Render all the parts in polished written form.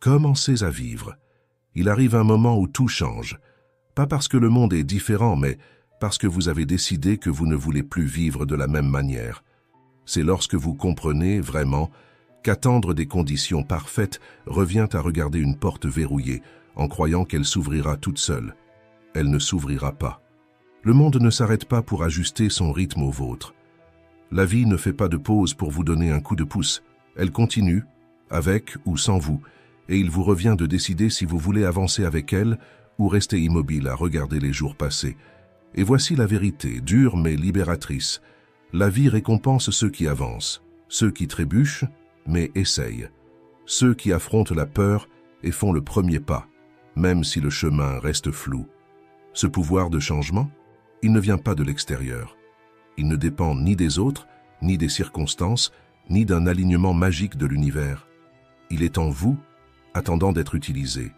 Commencez à vivre. Il arrive un moment où tout change. Pas parce que le monde est différent, mais parce que vous avez décidé que vous ne voulez plus vivre de la même manière. C'est lorsque vous comprenez vraiment qu'attendre des conditions parfaites revient à regarder une porte verrouillée en croyant qu'elle s'ouvrira toute seule. Elle ne s'ouvrira pas. Le monde ne s'arrête pas pour ajuster son rythme au vôtre. La vie ne fait pas de pause pour vous donner un coup de pouce. Elle continue, avec ou sans vous, et il vous revient de décider si vous voulez avancer avec elle ou rester immobile à regarder les jours passer. Et voici la vérité, dure mais libératrice. La vie récompense ceux qui avancent, ceux qui trébuchent, mais essayent, ceux qui affrontent la peur et font le premier pas, même si le chemin reste flou. Ce pouvoir de changement, il ne vient pas de l'extérieur. Il ne dépend ni des autres, ni des circonstances, ni d'un alignement magique de l'univers. Il est en vous, attendant d'être utilisé.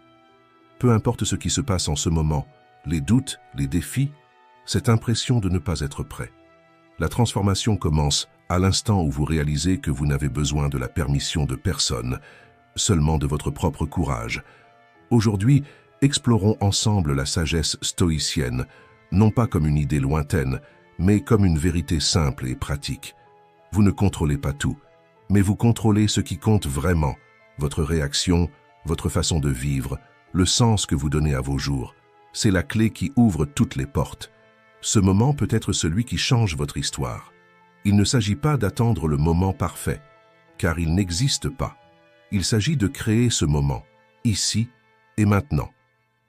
Peu importe ce qui se passe en ce moment, les doutes, les défis, cette impression de ne pas être prêt. La transformation commence à l'instant où vous réalisez que vous n'avez besoin de la permission de personne, seulement de votre propre courage. Aujourd'hui, explorons ensemble la sagesse stoïcienne, non pas comme une idée lointaine, mais comme une vérité simple et pratique. Vous ne contrôlez pas tout, mais vous contrôlez ce qui compte vraiment, votre réaction, votre façon de vivre, le sens que vous donnez à vos jours. C'est la clé qui ouvre toutes les portes. Ce moment peut être celui qui change votre histoire. Il ne s'agit pas d'attendre le moment parfait, car il n'existe pas. Il s'agit de créer ce moment, ici et maintenant.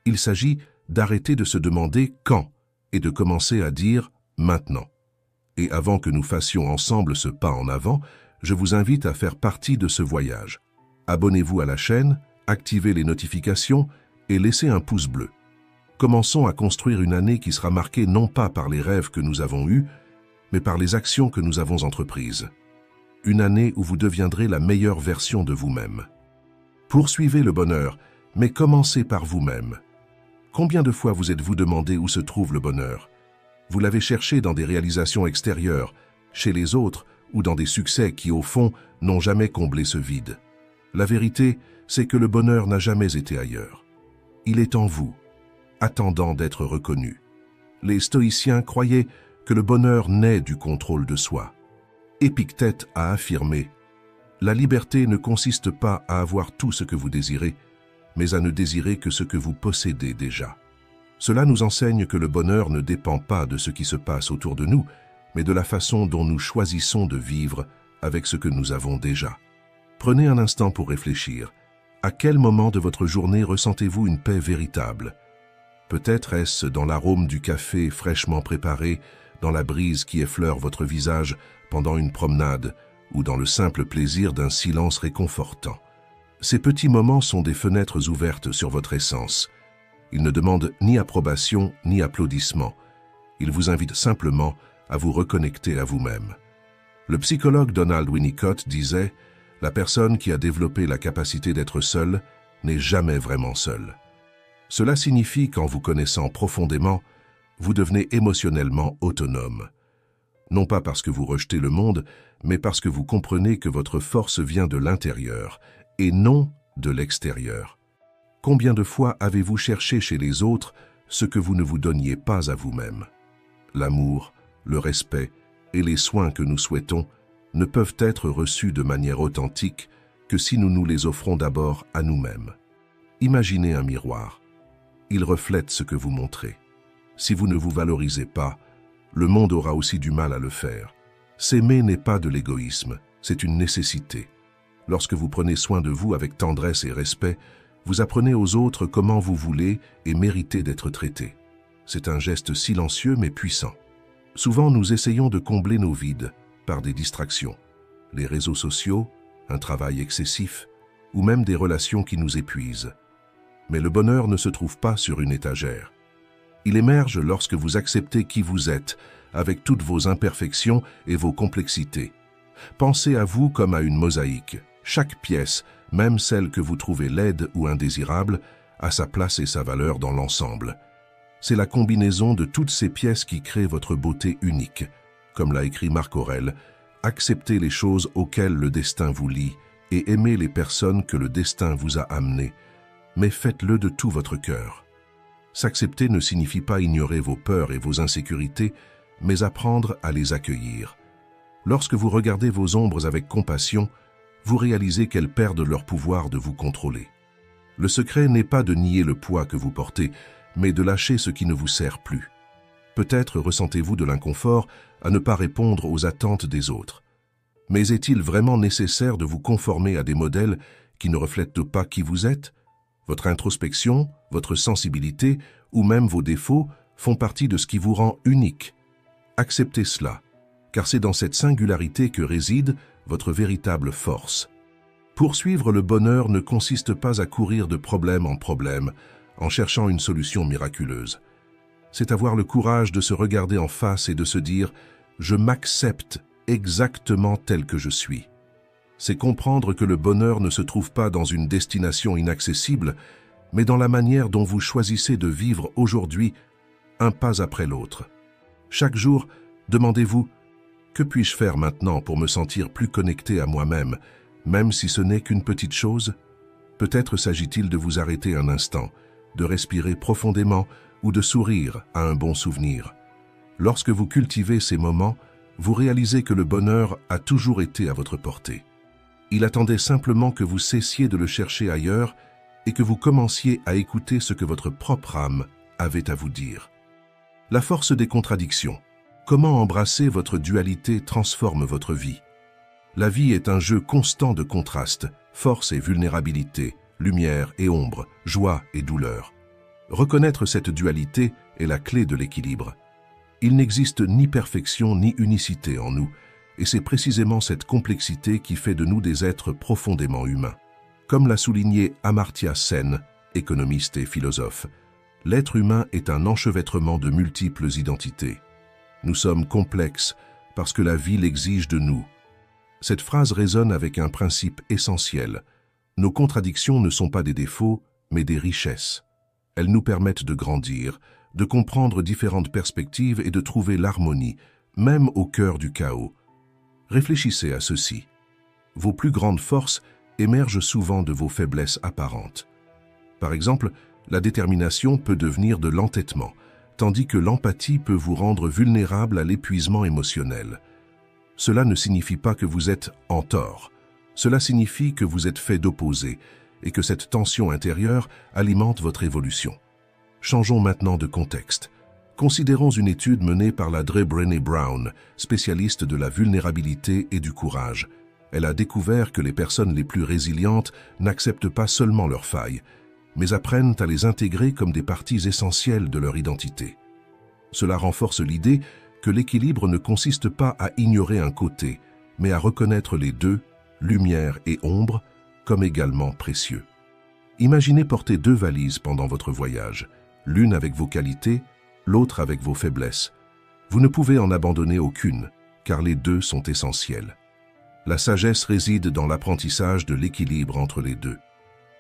Il s'agit d'arrêter de se demander quand et de commencer à dire maintenant. Et avant que nous fassions ensemble ce pas en avant, je vous invite à faire partie de ce voyage. Abonnez-vous à la chaîne, activez les notifications et laissez un pouce bleu. Commençons à construire une année qui sera marquée non pas par les rêves que nous avons eus, mais par les actions que nous avons entreprises. Une année où vous deviendrez la meilleure version de vous-même. Poursuivez le bonheur, mais commencez par vous-même. Combien de fois vous êtes-vous demandé où se trouve le bonheur? Vous l'avez cherché dans des réalisations extérieures, chez les autres ou dans des succès qui, au fond, n'ont jamais comblé ce vide. La vérité, c'est que le bonheur n'a jamais été ailleurs. Il est en vous, attendant d'être reconnu. Les stoïciens croyaient que le bonheur naît du contrôle de soi. Épictète a affirmé « La liberté ne consiste pas à avoir tout ce que vous désirez, mais à ne désirer que ce que vous possédez déjà. » Cela nous enseigne que le bonheur ne dépend pas de ce qui se passe autour de nous, mais de la façon dont nous choisissons de vivre avec ce que nous avons déjà. Prenez un instant pour réfléchir. À quel moment de votre journée ressentez-vous une paix véritable? Peut-être est-ce dans l'arôme du café fraîchement préparé, dans la brise qui effleure votre visage pendant une promenade, ou dans le simple plaisir d'un silence réconfortant. Ces petits moments sont des fenêtres ouvertes sur votre essence. Ils ne demandent ni approbation ni applaudissement. Ils vous invitent simplement à vous reconnecter à vous-même. Le psychologue Donald Winnicott disait « La personne qui a développé la capacité d'être seule n'est jamais vraiment seule ». Cela signifie qu'en vous connaissant profondément, vous devenez émotionnellement autonome. Non pas parce que vous rejetez le monde, mais parce que vous comprenez que votre force vient de l'intérieur et non de l'extérieur. Combien de fois avez-vous cherché chez les autres ce que vous ne vous donniez pas à vous-même? L'amour, le respect et les soins que nous souhaitons ne peuvent être reçus de manière authentique que si nous nous les offrons d'abord à nous-mêmes. Imaginez un miroir. Il reflète ce que vous montrez. Si vous ne vous valorisez pas, le monde aura aussi du mal à le faire. S'aimer n'est pas de l'égoïsme, c'est une nécessité. Lorsque vous prenez soin de vous avec tendresse et respect, vous apprenez aux autres comment vous voulez et méritez d'être traités. C'est un geste silencieux mais puissant. Souvent, nous essayons de combler nos vides par des distractions. Les réseaux sociaux, un travail excessif, ou même des relations qui nous épuisent. Mais le bonheur ne se trouve pas sur une étagère. Il émerge lorsque vous acceptez qui vous êtes, avec toutes vos imperfections et vos complexités. Pensez à vous comme à une mosaïque. Chaque pièce, même celle que vous trouvez laide ou indésirable, a sa place et sa valeur dans l'ensemble. C'est la combinaison de toutes ces pièces qui crée votre beauté unique. Comme l'a écrit Marc Aurèle, acceptez les choses auxquelles le destin vous lie et aimez les personnes que le destin vous a amenées, mais faites-le de tout votre cœur. S'accepter ne signifie pas ignorer vos peurs et vos insécurités, mais apprendre à les accueillir. Lorsque vous regardez vos ombres avec compassion, vous réalisez qu'elles perdent leur pouvoir de vous contrôler. Le secret n'est pas de nier le poids que vous portez, mais de lâcher ce qui ne vous sert plus. Peut-être ressentez-vous de l'inconfort à ne pas répondre aux attentes des autres. Mais est-il vraiment nécessaire de vous conformer à des modèles qui ne reflètent pas qui vous êtes? Votre introspection, votre sensibilité ou même vos défauts font partie de ce qui vous rend unique. Acceptez cela, car c'est dans cette singularité que réside votre véritable force. Poursuivre le bonheur ne consiste pas à courir de problème en problème, en cherchant une solution miraculeuse. C'est avoir le courage de se regarder en face et de se dire « Je m'accepte exactement tel que je suis ». C'est comprendre que le bonheur ne se trouve pas dans une destination inaccessible, mais dans la manière dont vous choisissez de vivre aujourd'hui, un pas après l'autre. Chaque jour, demandez-vous « Que puis-je faire maintenant pour me sentir plus connecté à moi-même, même si ce n'est qu'une petite chose ?» Peut-être s'agit-il de vous arrêter un instant, de respirer profondément ou de sourire à un bon souvenir. Lorsque vous cultivez ces moments, vous réalisez que le bonheur a toujours été à votre portée. Il attendait simplement que vous cessiez de le chercher ailleurs et que vous commenciez à écouter ce que votre propre âme avait à vous dire. La force des contradictions. Comment embrasser votre dualité transforme votre vie. La vie est un jeu constant de contrastes, force et vulnérabilité, lumière et ombre, joie et douleur. Reconnaître cette dualité est la clé de l'équilibre. Il n'existe ni perfection ni unicité en nous, et c'est précisément cette complexité qui fait de nous des êtres profondément humains. Comme l'a souligné Amartya Sen, économiste et philosophe, l'être humain est un enchevêtrement de multiples identités. Nous sommes complexes parce que la vie l'exige de nous. Cette phrase résonne avec un principe essentiel. Nos contradictions ne sont pas des défauts, mais des richesses. Elles nous permettent de grandir, de comprendre différentes perspectives et de trouver l'harmonie, même au cœur du chaos. Réfléchissez à ceci. Vos plus grandes forces émergent souvent de vos faiblesses apparentes. Par exemple, la détermination peut devenir de l'entêtement, tandis que l'empathie peut vous rendre vulnérable à l'épuisement émotionnel. Cela ne signifie pas que vous êtes en tort. Cela signifie que vous êtes fait d'opposés et que cette tension intérieure alimente votre évolution. Changeons maintenant de contexte. Considérons une étude menée par la Dre Brené Brown, spécialiste de la vulnérabilité et du courage. Elle a découvert que les personnes les plus résilientes n'acceptent pas seulement leurs failles, mais apprennent à les intégrer comme des parties essentielles de leur identité. Cela renforce l'idée que l'équilibre ne consiste pas à ignorer un côté, mais à reconnaître les deux, lumière et ombre, comme également précieux. Imaginez porter deux valises pendant votre voyage, l'une avec vos qualités, l'autre avec vos faiblesses. Vous ne pouvez en abandonner aucune, car les deux sont essentiels. La sagesse réside dans l'apprentissage de l'équilibre entre les deux.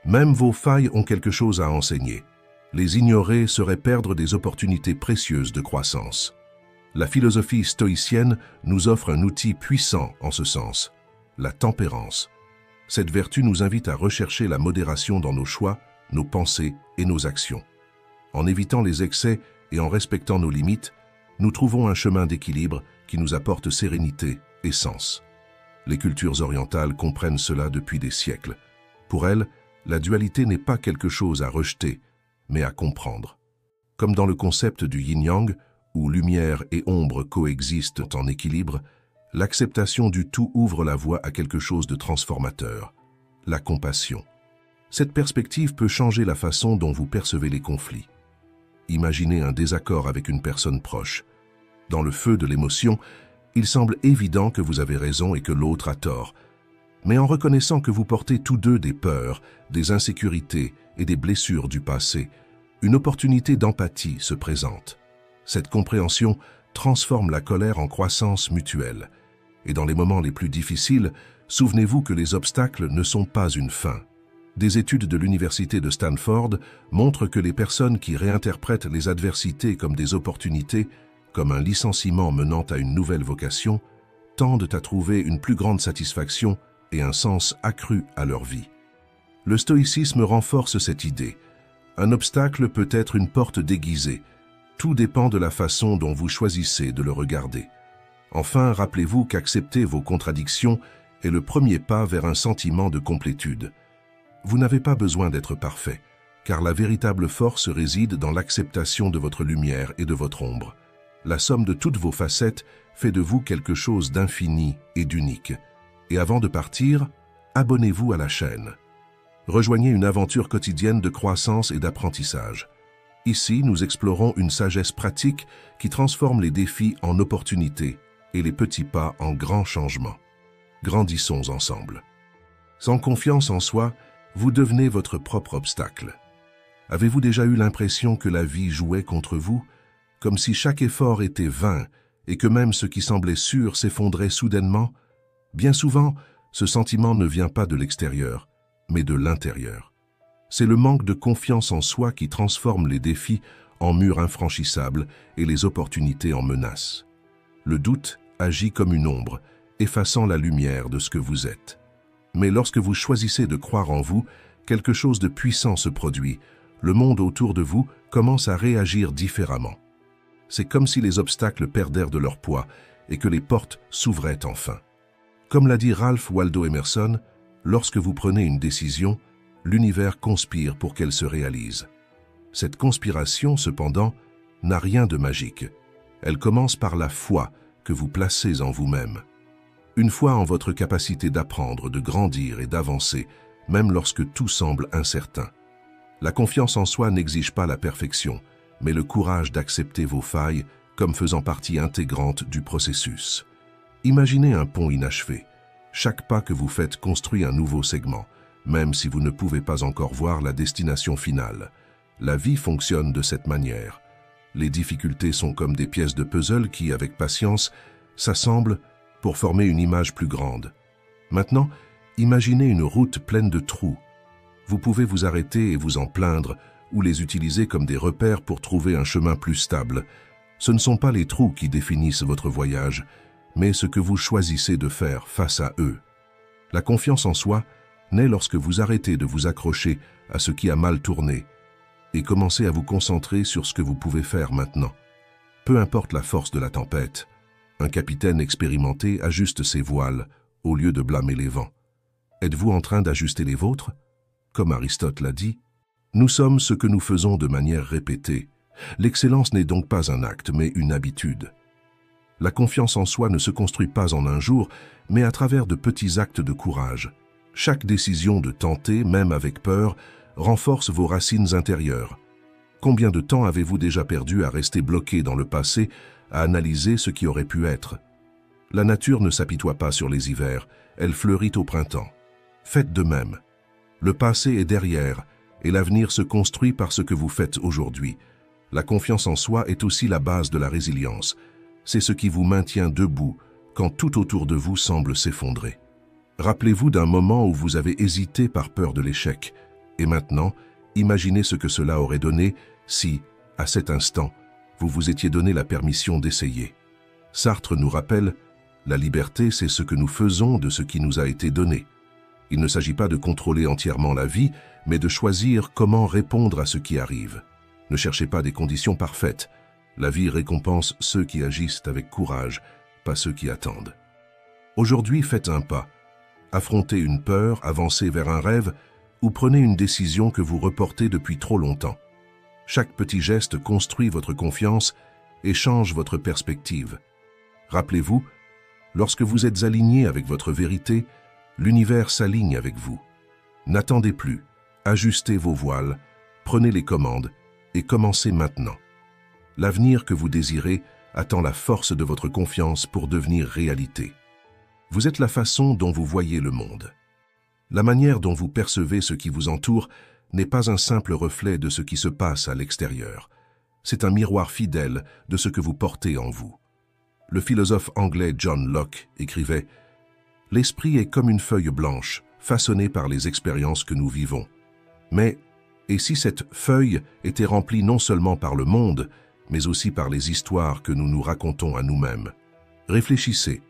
Même vos failles ont quelque chose à enseigner. Les ignorer serait perdre des opportunités précieuses de croissance. La philosophie stoïcienne nous offre un outil puissant en ce sens, la tempérance. Cette vertu nous invite à rechercher la modération dans nos choix, nos pensées et nos actions. En évitant les excès et en respectant nos limites, nous trouvons un chemin d'équilibre qui nous apporte sérénité et sens. Les cultures orientales comprennent cela depuis des siècles. Pour elles, la dualité n'est pas quelque chose à rejeter, mais à comprendre. Comme dans le concept du yin-yang, où lumière et ombre coexistent en équilibre, l'acceptation du tout ouvre la voie à quelque chose de transformateur, la compassion. Cette perspective peut changer la façon dont vous percevez les conflits. Imaginez un désaccord avec une personne proche. Dans le feu de l'émotion, il semble évident que vous avez raison et que l'autre a tort. Mais en reconnaissant que vous portez tous deux des peurs, des insécurités et des blessures du passé, une opportunité d'empathie se présente. Cette compréhension transforme la colère en croissance mutuelle. Et dans les moments les plus difficiles, souvenez-vous que les obstacles ne sont pas une fin. Des études de l'université de Stanford montrent que les personnes qui réinterprètent les adversités comme des opportunités, comme un licenciement menant à une nouvelle vocation, tendent à trouver une plus grande satisfaction et un sens accru à leur vie. Le stoïcisme renforce cette idée. Un obstacle peut être une porte déguisée. Tout dépend de la façon dont vous choisissez de le regarder. Enfin, rappelez-vous qu'accepter vos contradictions est le premier pas vers un sentiment de complétude. Vous n'avez pas besoin d'être parfait, car la véritable force réside dans l'acceptation de votre lumière et de votre ombre. La somme de toutes vos facettes fait de vous quelque chose d'infini et d'unique. Et avant de partir, abonnez-vous à la chaîne. Rejoignez une aventure quotidienne de croissance et d'apprentissage. Ici, nous explorons une sagesse pratique qui transforme les défis en opportunités et les petits pas en grands changements. Grandissons ensemble. Sans confiance en soi, vous devenez votre propre obstacle. Avez-vous déjà eu l'impression que la vie jouait contre vous, comme si chaque effort était vain et que même ce qui semblait sûr s'effondrait soudainement? Bien souvent, ce sentiment ne vient pas de l'extérieur, mais de l'intérieur. C'est le manque de confiance en soi qui transforme les défis en murs infranchissables et les opportunités en menaces. Le doute agit comme une ombre, effaçant la lumière de ce que vous êtes. Mais lorsque vous choisissez de croire en vous, quelque chose de puissant se produit. Le monde autour de vous commence à réagir différemment. C'est comme si les obstacles perdèrent de leur poids et que les portes s'ouvraient enfin. Comme l'a dit Ralph Waldo Emerson, lorsque vous prenez une décision, l'univers conspire pour qu'elle se réalise. Cette conspiration, cependant, n'a rien de magique. Elle commence par la foi que vous placez en vous-même. Une foi en votre capacité d'apprendre, de grandir et d'avancer, même lorsque tout semble incertain. La confiance en soi n'exige pas la perfection, mais le courage d'accepter vos failles comme faisant partie intégrante du processus. Imaginez un pont inachevé. Chaque pas que vous faites construit un nouveau segment, même si vous ne pouvez pas encore voir la destination finale. La vie fonctionne de cette manière. Les difficultés sont comme des pièces de puzzle qui, avec patience, s'assemblent pour former une image plus grande. Maintenant, imaginez une route pleine de trous. Vous pouvez vous arrêter et vous en plaindre, ou les utiliser comme des repères pour trouver un chemin plus stable. Ce ne sont pas les trous qui définissent votre voyage, mais ce que vous choisissez de faire face à eux. La confiance en soi naît lorsque vous arrêtez de vous accrocher à ce qui a mal tourné et commencez à vous concentrer sur ce que vous pouvez faire maintenant. Peu importe la force de la tempête, un capitaine expérimenté ajuste ses voiles au lieu de blâmer les vents. Êtes-vous en train d'ajuster les vôtres? Comme Aristote l'a dit, nous sommes ce que nous faisons de manière répétée. L'excellence n'est donc pas un acte, mais une habitude. La confiance en soi ne se construit pas en un jour, mais à travers de petits actes de courage. Chaque décision de tenter, même avec peur, renforce vos racines intérieures. Combien de temps avez-vous déjà perdu à rester bloqué dans le passé, à analyser ce qui aurait pu être? La nature ne s'apitoie pas sur les hivers, elle fleurit au printemps. Faites de même. Le passé est derrière, et l'avenir se construit par ce que vous faites aujourd'hui. La confiance en soi est aussi la base de la résilience. C'est ce qui vous maintient debout quand tout autour de vous semble s'effondrer. Rappelez-vous d'un moment où vous avez hésité par peur de l'échec. Et maintenant, imaginez ce que cela aurait donné si, à cet instant, vous vous étiez donné la permission d'essayer. Sartre nous rappelle, la liberté, c'est ce que nous faisons de ce qui nous a été donné. Il ne s'agit pas de contrôler entièrement la vie, mais de choisir comment répondre à ce qui arrive. Ne cherchez pas des conditions parfaites. La vie récompense ceux qui agissent avec courage, pas ceux qui attendent. Aujourd'hui, faites un pas. Affrontez une peur, avancez vers un rêve, ou prenez une décision que vous reportez depuis trop longtemps. Chaque petit geste construit votre confiance et change votre perspective. Rappelez-vous, lorsque vous êtes aligné avec votre vérité, l'univers s'aligne avec vous. N'attendez plus, ajustez vos voiles, prenez les commandes et commencez maintenant. L'avenir que vous désirez attend la force de votre confiance pour devenir réalité. Vous êtes la façon dont vous voyez le monde. La manière dont vous percevez ce qui vous entoure n'est pas un simple reflet de ce qui se passe à l'extérieur. C'est un miroir fidèle de ce que vous portez en vous. Le philosophe anglais John Locke écrivait « L'esprit est comme une feuille blanche, façonnée par les expériences que nous vivons. Mais, et si cette feuille était remplie non seulement par le monde, mais aussi par les histoires que nous nous racontons à nous-mêmes? Réfléchissez.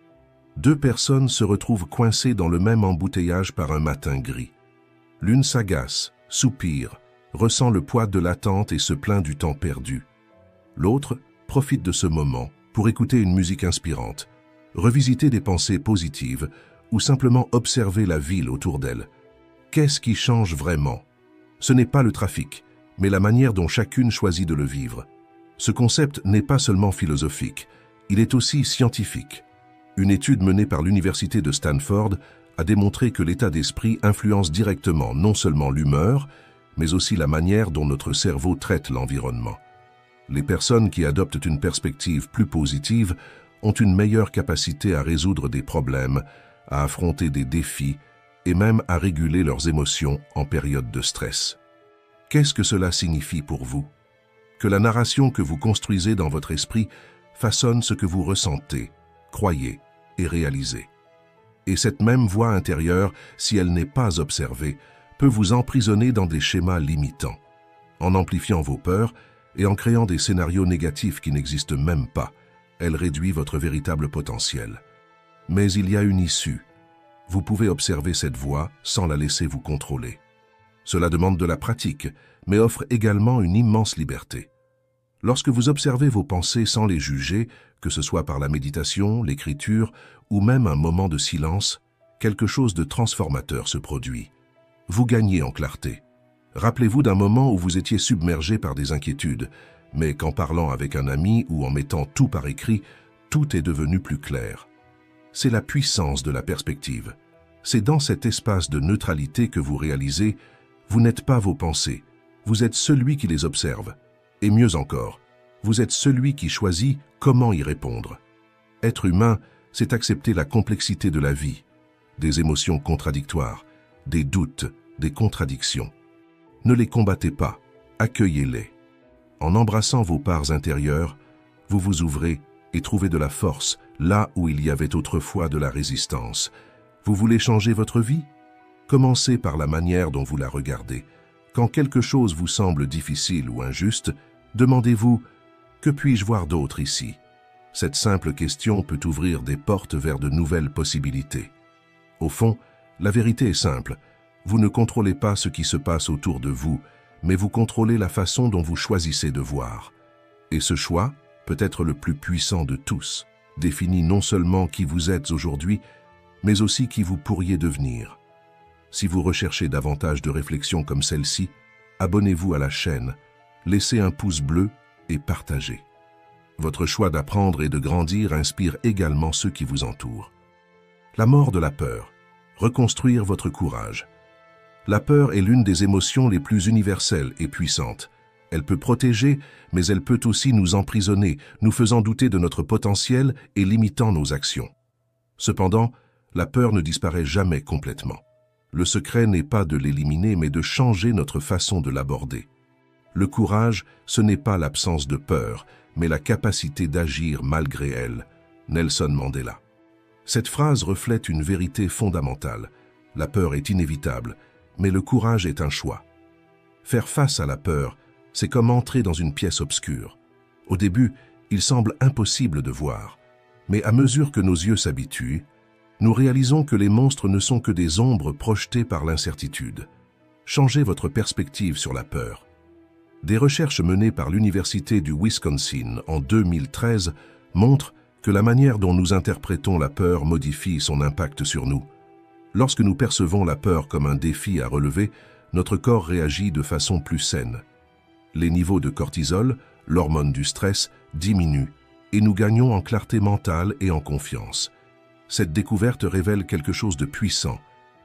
Deux personnes se retrouvent coincées dans le même embouteillage par un matin gris. L'une s'agace, soupire, ressent le poids de l'attente et se plaint du temps perdu. L'autre profite de ce moment pour écouter une musique inspirante, revisiter des pensées positives ou simplement observer la ville autour d'elle. Qu'est-ce qui change vraiment? Ce n'est pas le trafic, mais la manière dont chacune choisit de le vivre. Ce concept n'est pas seulement philosophique, il est aussi scientifique. Une étude menée par l'université de Stanford a démontré que l'état d'esprit influence directement non seulement l'humeur, mais aussi la manière dont notre cerveau traite l'environnement. Les personnes qui adoptent une perspective plus positive ont une meilleure capacité à résoudre des problèmes, à affronter des défis et même à réguler leurs émotions en période de stress. Qu'est-ce que cela signifie pour vous? Que la narration que vous construisez dans votre esprit façonne ce que vous ressentez, croyez et réalisez. Et cette même voix intérieure, si elle n'est pas observée, peut vous emprisonner dans des schémas limitants. En amplifiant vos peurs et en créant des scénarios négatifs qui n'existent même pas, elle réduit votre véritable potentiel. Mais il y a une issue. Vous pouvez observer cette voix sans la laisser vous contrôler. Cela demande de la pratique, mais offre également une immense liberté. Lorsque vous observez vos pensées sans les juger, que ce soit par la méditation, l'écriture ou même un moment de silence, quelque chose de transformateur se produit. Vous gagnez en clarté. Rappelez-vous d'un moment où vous étiez submergé par des inquiétudes, mais qu'en parlant avec un ami ou en mettant tout par écrit, tout est devenu plus clair. C'est la puissance de la perspective. C'est dans cet espace de neutralité que vous réalisez, vous n'êtes pas vos pensées, vous êtes celui qui les observe. Et mieux encore, vous êtes celui qui choisit comment y répondre. Être humain, c'est accepter la complexité de la vie, des émotions contradictoires, des doutes, des contradictions. Ne les combattez pas, accueillez-les. En embrassant vos parts intérieures, vous vous ouvrez et trouvez de la force là où il y avait autrefois de la résistance. Vous voulez changer votre vie? Commencez par la manière dont vous la regardez. Quand quelque chose vous semble difficile ou injuste, demandez-vous « Que puis-je voir d'autre ici ?» Cette simple question peut ouvrir des portes vers de nouvelles possibilités. Au fond, la vérité est simple. Vous ne contrôlez pas ce qui se passe autour de vous, mais vous contrôlez la façon dont vous choisissez de voir. Et ce choix, peut-être le plus puissant de tous, définit non seulement qui vous êtes aujourd'hui, mais aussi qui vous pourriez devenir. Si vous recherchez davantage de réflexions comme celle-ci, abonnez-vous à la chaîne, laissez un pouce bleu et partagez. Votre choix d'apprendre et de grandir inspire également ceux qui vous entourent. La mort de la peur. Reconstruire votre courage. La peur est l'une des émotions les plus universelles et puissantes. Elle peut protéger, mais elle peut aussi nous emprisonner, nous faisant douter de notre potentiel et limitant nos actions. Cependant, la peur ne disparaît jamais complètement. Le secret n'est pas de l'éliminer, mais de changer notre façon de l'aborder. Le courage, ce n'est pas l'absence de peur, mais la capacité d'agir malgré elle. Nelson Mandela. Cette phrase reflète une vérité fondamentale. La peur est inévitable, mais le courage est un choix. Faire face à la peur, c'est comme entrer dans une pièce obscure. Au début, il semble impossible de voir, mais à mesure que nos yeux s'habituent, nous réalisons que les monstres ne sont que des ombres projetées par l'incertitude. Changez votre perspective sur la peur. Des recherches menées par l'Université du Wisconsin en 2013 montrent que la manière dont nous interprétons la peur modifie son impact sur nous. Lorsque nous percevons la peur comme un défi à relever, notre corps réagit de façon plus saine. Les niveaux de cortisol, l'hormone du stress, diminuent et nous gagnons en clarté mentale et en confiance. Cette découverte révèle quelque chose de puissant.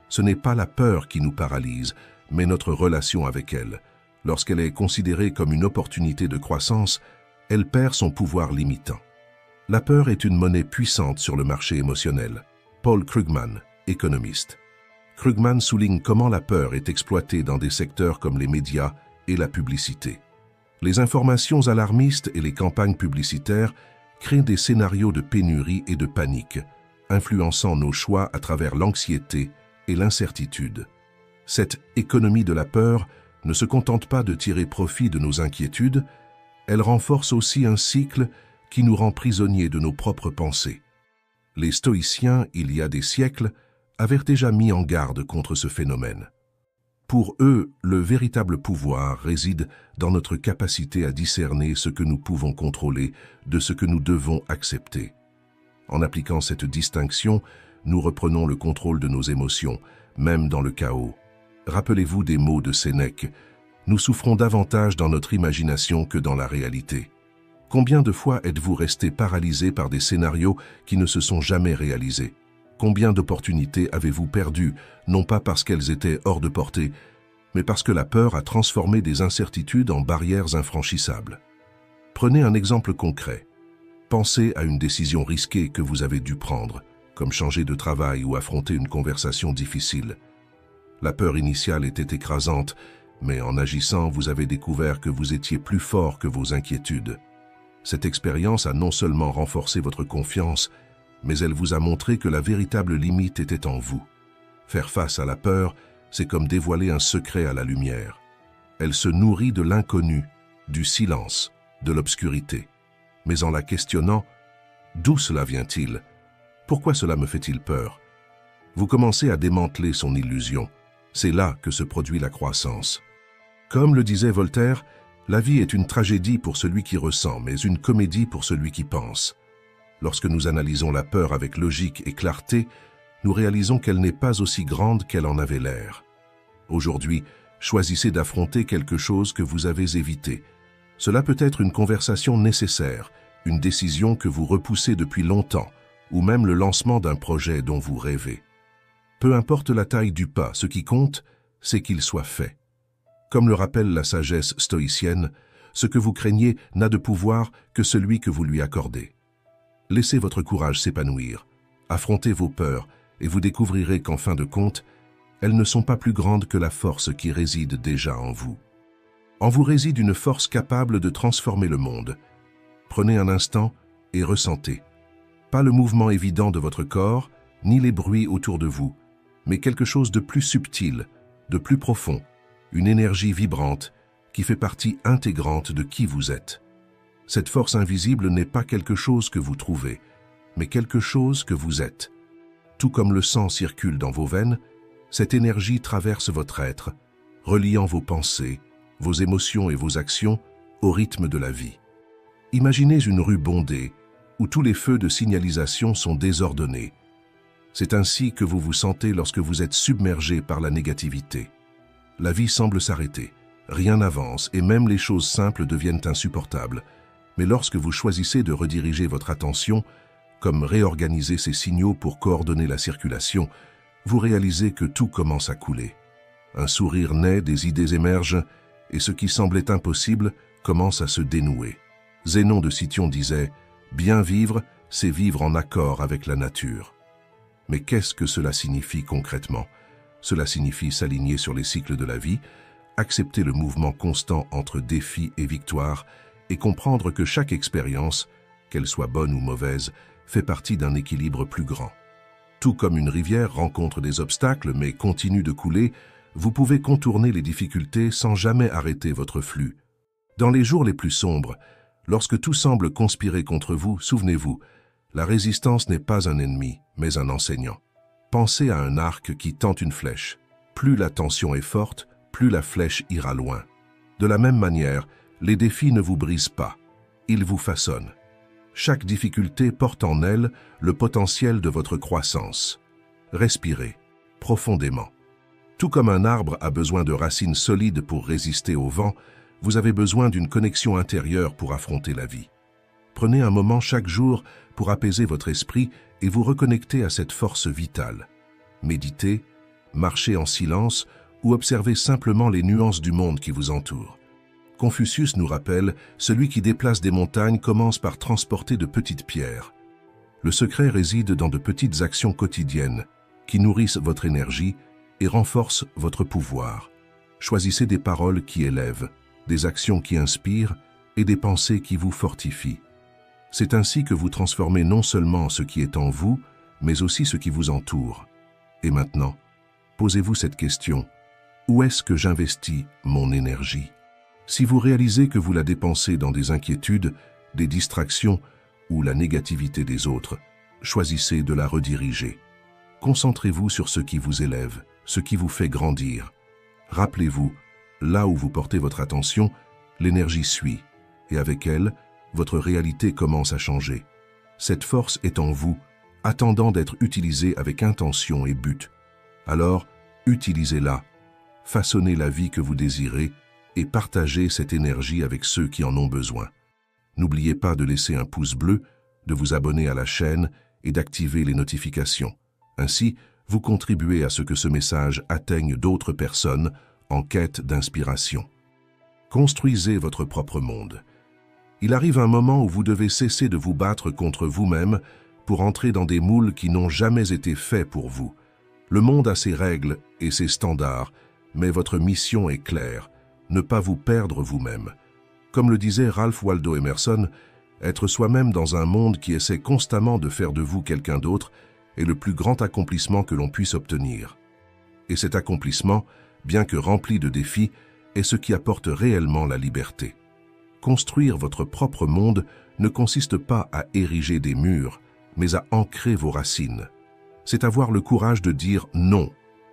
Ce n'est pas la peur qui nous paralyse, mais notre relation avec elle. Lorsqu'elle est considérée comme une opportunité de croissance, elle perd son pouvoir limitant. La peur est une monnaie puissante sur le marché émotionnel. Paul Krugman, économiste. Krugman souligne comment la peur est exploitée dans des secteurs comme les médias et la publicité. Les informations alarmistes et les campagnes publicitaires créent des scénarios de pénurie et de panique, influençant nos choix à travers l'anxiété et l'incertitude. Cette économie de la peur ne se contente pas de tirer profit de nos inquiétudes, elle renforce aussi un cycle qui nous rend prisonniers de nos propres pensées. Les stoïciens, il y a des siècles, avaient déjà mis en garde contre ce phénomène. Pour eux, le véritable pouvoir réside dans notre capacité à discerner ce que nous pouvons contrôler de ce que nous devons accepter. En appliquant cette distinction, nous reprenons le contrôle de nos émotions, même dans le chaos. Rappelez-vous des mots de Sénèque. Nous souffrons davantage dans notre imagination que dans la réalité. Combien de fois êtes-vous resté paralysé par des scénarios qui ne se sont jamais réalisés? Combien d'opportunités avez-vous perdues, non pas parce qu'elles étaient hors de portée, mais parce que la peur a transformé des incertitudes en barrières infranchissables? Prenez un exemple concret. Pensez à une décision risquée que vous avez dû prendre, comme changer de travail ou affronter une conversation difficile. La peur initiale était écrasante, mais en agissant, vous avez découvert que vous étiez plus fort que vos inquiétudes. Cette expérience a non seulement renforcé votre confiance, mais elle vous a montré que la véritable limite était en vous. Faire face à la peur, c'est comme dévoiler un secret à la lumière. Elle se nourrit de l'inconnu, du silence, de l'obscurité. Mais en la questionnant, d'où cela vient-il? Pourquoi cela me fait-il peur? Vous commencez à démanteler son illusion. C'est là que se produit la croissance. Comme le disait Voltaire, la vie est une tragédie pour celui qui ressent, mais une comédie pour celui qui pense. Lorsque nous analysons la peur avec logique et clarté, nous réalisons qu'elle n'est pas aussi grande qu'elle en avait l'air. Aujourd'hui, choisissez d'affronter quelque chose que vous avez évité. Cela peut être une conversation nécessaire, une décision que vous repoussez depuis longtemps, ou même le lancement d'un projet dont vous rêvez. Peu importe la taille du pas, ce qui compte, c'est qu'il soit fait. Comme le rappelle la sagesse stoïcienne, ce que vous craignez n'a de pouvoir que celui que vous lui accordez. Laissez votre courage s'épanouir, affrontez vos peurs et vous découvrirez qu'en fin de compte, elles ne sont pas plus grandes que la force qui réside déjà en vous. En vous réside une force capable de transformer le monde. Prenez un instant et ressentez. Pas le mouvement évident de votre corps, ni les bruits autour de vous, mais quelque chose de plus subtil, de plus profond, une énergie vibrante qui fait partie intégrante de qui vous êtes. Cette force invisible n'est pas quelque chose que vous trouvez, mais quelque chose que vous êtes. Tout comme le sang circule dans vos veines, cette énergie traverse votre être, reliant vos pensées, vos émotions et vos actions au rythme de la vie. Imaginez une rue bondée, où tous les feux de signalisation sont désordonnés. C'est ainsi que vous vous sentez lorsque vous êtes submergé par la négativité. La vie semble s'arrêter, rien n'avance et même les choses simples deviennent insupportables. Mais lorsque vous choisissez de rediriger votre attention, comme réorganiser ces signaux pour coordonner la circulation, vous réalisez que tout commence à couler. Un sourire naît, des idées émergent, et ce qui semblait impossible commence à se dénouer. Zénon de Cityon disait « Bien vivre, c'est vivre en accord avec la nature ». Mais qu'est-ce que cela signifie concrètement? Cela signifie s'aligner sur les cycles de la vie, accepter le mouvement constant entre défis et victoires, et comprendre que chaque expérience, qu'elle soit bonne ou mauvaise, fait partie d'un équilibre plus grand. Tout comme une rivière rencontre des obstacles mais continue de couler, vous pouvez contourner les difficultés sans jamais arrêter votre flux. Dans les jours les plus sombres, lorsque tout semble conspirer contre vous, souvenez-vous, la résistance n'est pas un ennemi, mais un enseignant. Pensez à un arc qui tente une flèche. Plus la tension est forte, plus la flèche ira loin. De la même manière, les défis ne vous brisent pas, ils vous façonnent. Chaque difficulté porte en elle le potentiel de votre croissance. Respirez profondément. Tout comme un arbre a besoin de racines solides pour résister au vent, vous avez besoin d'une connexion intérieure pour affronter la vie. Prenez un moment chaque jour pour apaiser votre esprit et vous reconnecter à cette force vitale. Méditez, marchez en silence ou observez simplement les nuances du monde qui vous entoure. Confucius nous rappelle, celui qui déplace des montagnes commence par transporter de petites pierres. Le secret réside dans de petites actions quotidiennes qui nourrissent votre énergie et renforcent votre pouvoir. Choisissez des paroles qui élèvent, des actions qui inspirent et des pensées qui vous fortifient. C'est ainsi que vous transformez non seulement ce qui est en vous, mais aussi ce qui vous entoure. Et maintenant, posez-vous cette question. Où est-ce que j'investis mon énergie? Si vous réalisez que vous la dépensez dans des inquiétudes, des distractions ou la négativité des autres, choisissez de la rediriger. Concentrez-vous sur ce qui vous élève, ce qui vous fait grandir. Rappelez-vous, là où vous portez votre attention, l'énergie suit, et avec elle, votre réalité commence à changer. Cette force est en vous, attendant d'être utilisée avec intention et but. Alors, utilisez-la, façonnez la vie que vous désirez et partagez cette énergie avec ceux qui en ont besoin. N'oubliez pas de laisser un pouce bleu, de vous abonner à la chaîne et d'activer les notifications. Ainsi, vous contribuez à ce que ce message atteigne d'autres personnes en quête d'inspiration. Construisez votre propre monde. Il arrive un moment où vous devez cesser de vous battre contre vous-même pour entrer dans des moules qui n'ont jamais été faits pour vous. Le monde a ses règles et ses standards, mais votre mission est claire, ne pas vous perdre vous-même. Comme le disait Ralph Waldo Emerson, être soi-même dans un monde qui essaie constamment de faire de vous quelqu'un d'autre est le plus grand accomplissement que l'on puisse obtenir. Et cet accomplissement, bien que rempli de défis, est ce qui apporte réellement la liberté. Construire votre propre monde ne consiste pas à ériger des murs, mais à ancrer vos racines. C'est avoir le courage de dire non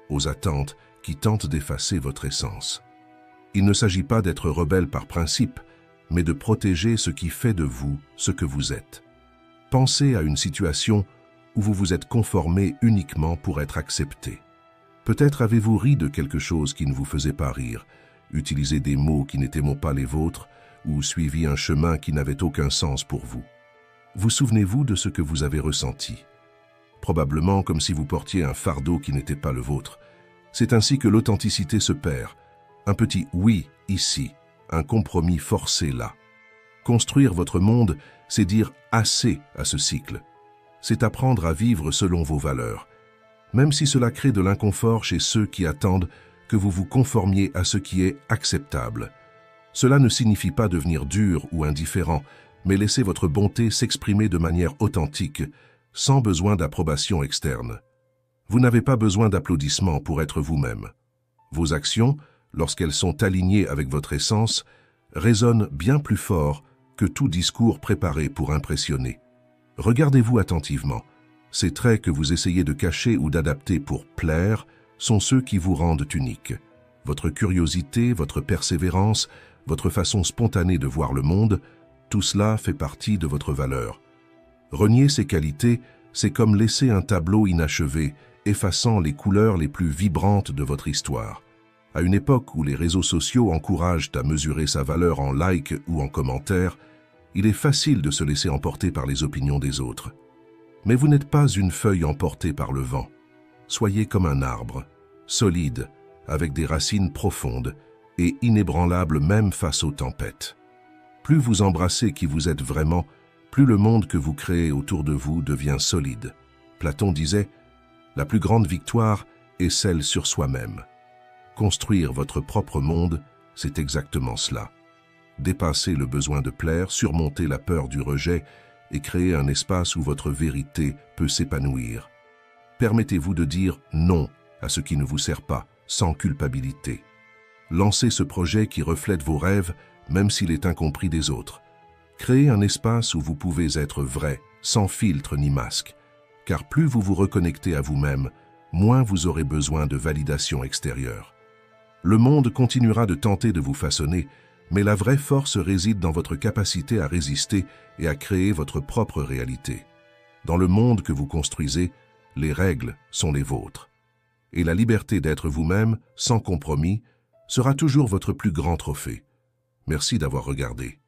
aux attentes qui tentent d'effacer votre essence. Il ne s'agit pas d'être rebelle par principe, mais de protéger ce qui fait de vous ce que vous êtes. Pensez à une situation où vous vous êtes conformé uniquement pour être accepté. Peut-être avez-vous ri de quelque chose qui ne vous faisait pas rire, utilisé des mots qui n'étaient pas les vôtres, ou suivi un chemin qui n'avait aucun sens pour vous. Vous souvenez-vous de ce que vous avez ressenti? Probablement comme si vous portiez un fardeau qui n'était pas le vôtre. C'est ainsi que l'authenticité se perd. Un petit « oui » ici, un compromis forcé là. Construire votre monde, c'est dire « assez » à ce cycle. C'est apprendre à vivre selon vos valeurs, même si cela crée de l'inconfort chez ceux qui attendent que vous vous conformiez à ce qui est acceptable. Cela ne signifie pas devenir dur ou indifférent, mais laisser votre bonté s'exprimer de manière authentique, sans besoin d'approbation externe. Vous n'avez pas besoin d'applaudissements pour être vous-même. Vos actions, lorsqu'elles sont alignées avec votre essence, résonnent bien plus fort que tout discours préparé pour impressionner. Regardez-vous attentivement. Ces traits que vous essayez de cacher ou d'adapter pour plaire sont ceux qui vous rendent unique. Votre curiosité, votre persévérance, votre façon spontanée de voir le monde, tout cela fait partie de votre valeur. Renier ces qualités, c'est comme laisser un tableau inachevé, effaçant les couleurs les plus vibrantes de votre histoire. À une époque où les réseaux sociaux encouragent à mesurer sa valeur en likes ou en commentaires, il est facile de se laisser emporter par les opinions des autres. Mais vous n'êtes pas une feuille emportée par le vent. Soyez comme un arbre, solide, avec des racines profondes et inébranlables même face aux tempêtes. Plus vous embrassez qui vous êtes vraiment, plus le monde que vous créez autour de vous devient solide. Platon disait « La plus grande victoire est celle sur soi-même ». Construire votre propre monde, c'est exactement cela. Dépasser le besoin de plaire, surmonter la peur du rejet et créer un espace où votre vérité peut s'épanouir. Permettez-vous de dire non à ce qui ne vous sert pas, sans culpabilité. Lancez ce projet qui reflète vos rêves, même s'il est incompris des autres. Créez un espace où vous pouvez être vrai, sans filtre ni masque, car plus vous vous reconnectez à vous-même, moins vous aurez besoin de validation extérieure. Le monde continuera de tenter de vous façonner, mais la vraie force réside dans votre capacité à résister et à créer votre propre réalité. Dans le monde que vous construisez, les règles sont les vôtres. Et la liberté d'être vous-même, sans compromis, sera toujours votre plus grand trophée. Merci d'avoir regardé.